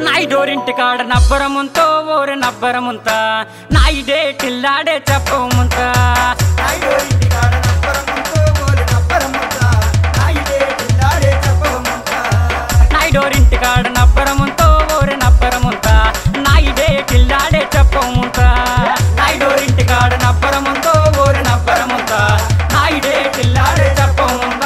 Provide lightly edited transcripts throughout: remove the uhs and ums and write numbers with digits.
నాయుడోరింటి కాడ నబ్బరముంతో ఓరి నబ్బరముంత నాయుడే టిల్లాడే చెప్పముంత నాయుడోరింటి కాడ నబ్బరముంతో ఓరి నబ్బరముంత నాయుడే టిల్లాడే చెప్పముంత నాయుడోరింటి కాడ నబ్బరముంతో ఓరి నబ్బరముంత నాయుడే టిల్లాడే చెప్పముంత నాయుడోరింటి కాడ నబ్బరముంతో ఓరి నబ్బరముంత నాయుడే టిల్లాడే చెప్పముంత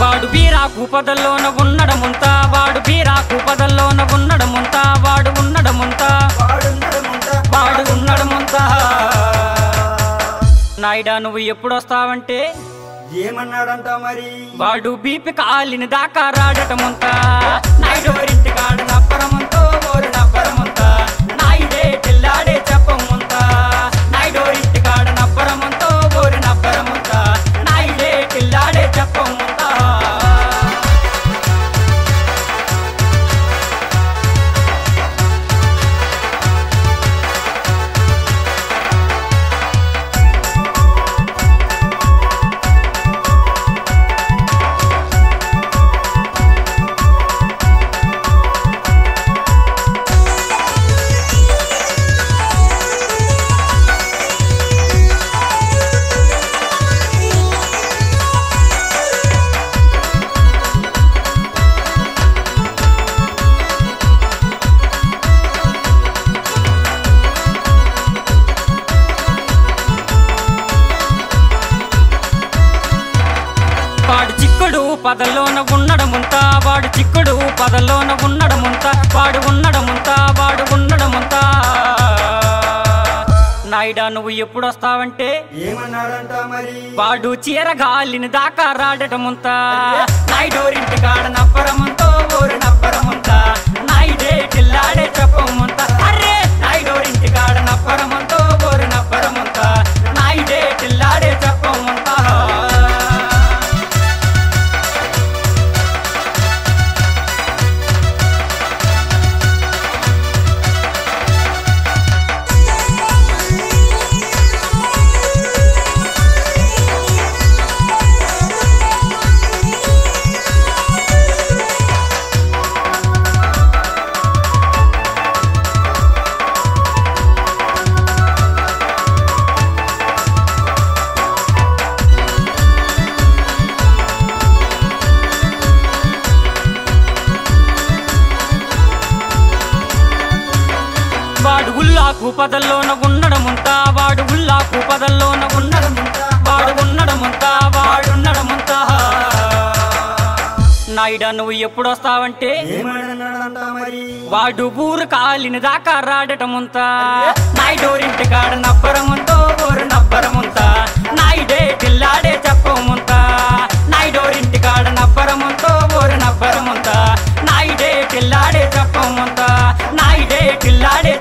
వాడు బీరాకు పదల్లోన ఉన్నడముంతా వాడు బీరాకు పదల్లోన ఉన్నడముంతా వాడు ఉన్నడముంతా వాడు ఉన్నడముంతా నాయుడా నువ్వు ఎప్పుడు వస్తావంటే ఏమన్నాడంట మరి వాడు బీపి కాలిని దాకా రాడటముంతా నాయుడోరింటి కాడ నబ్బరముంతో ఓరి నబ్బరముంతా నాయుడే టిల్లాడే చెప్పముంతా నాయుడోరింటి కాడ నబ్బరముంతో ఓరి నబ్బరముంతా నాయుడే టిల్లాడే చెప్పముంతా వాడు చిక్కుడు పదల్లోన ఉన్నడముంతా వాడు చిక్కుడు పదల్లోన ఉన్నడముంతా వాడు ఉన్నడముంతా వాడు ఉన్నడముంతా నాయుడా నువ్వు ఎప్పుడు వస్తావంటే ఏమన్నాడంట మరి వాడు చీరగాలిని దాకా రాడటముంతా నాయుడోరింటి కాడ నబ్బరముంతో ఓరి నబ్బరముంతా నాయుడే టిల్లాడే చెప్పముంతా అరే నాయుడోరింటి కాడ నబ్బరముంతో ఓరి నబ్బరముంతా నాయుడే టిల్లాడే చెప్పముంతా వాడు ఉల్లాకు పదల్లోన ఉన్నడముంతా వాడు ఉల్లాకు పదల్లోన ఉన్నడముంతా వాడు ఉన్నడముంతా వాడున్నడముంతా నాయుడా నువ్వు ఎప్పుడు వస్తావంటే ఏమన్నాడంట మరి వాడు ఊరు కాలిని దాకా రాడటముంతా నాయుడోరింటి కాడ నబ్బరముంతో ఓరు నబ్బరముంతా నాయుడే టిల్లాడే చెప్పముంతా నాయుడోరింటి కాడ నబ్బరముంతో ఓరు నబ్బరముంతా నాయుడే టిల్లాడే చెప్పముంతా నాయుడే టిల్లాడే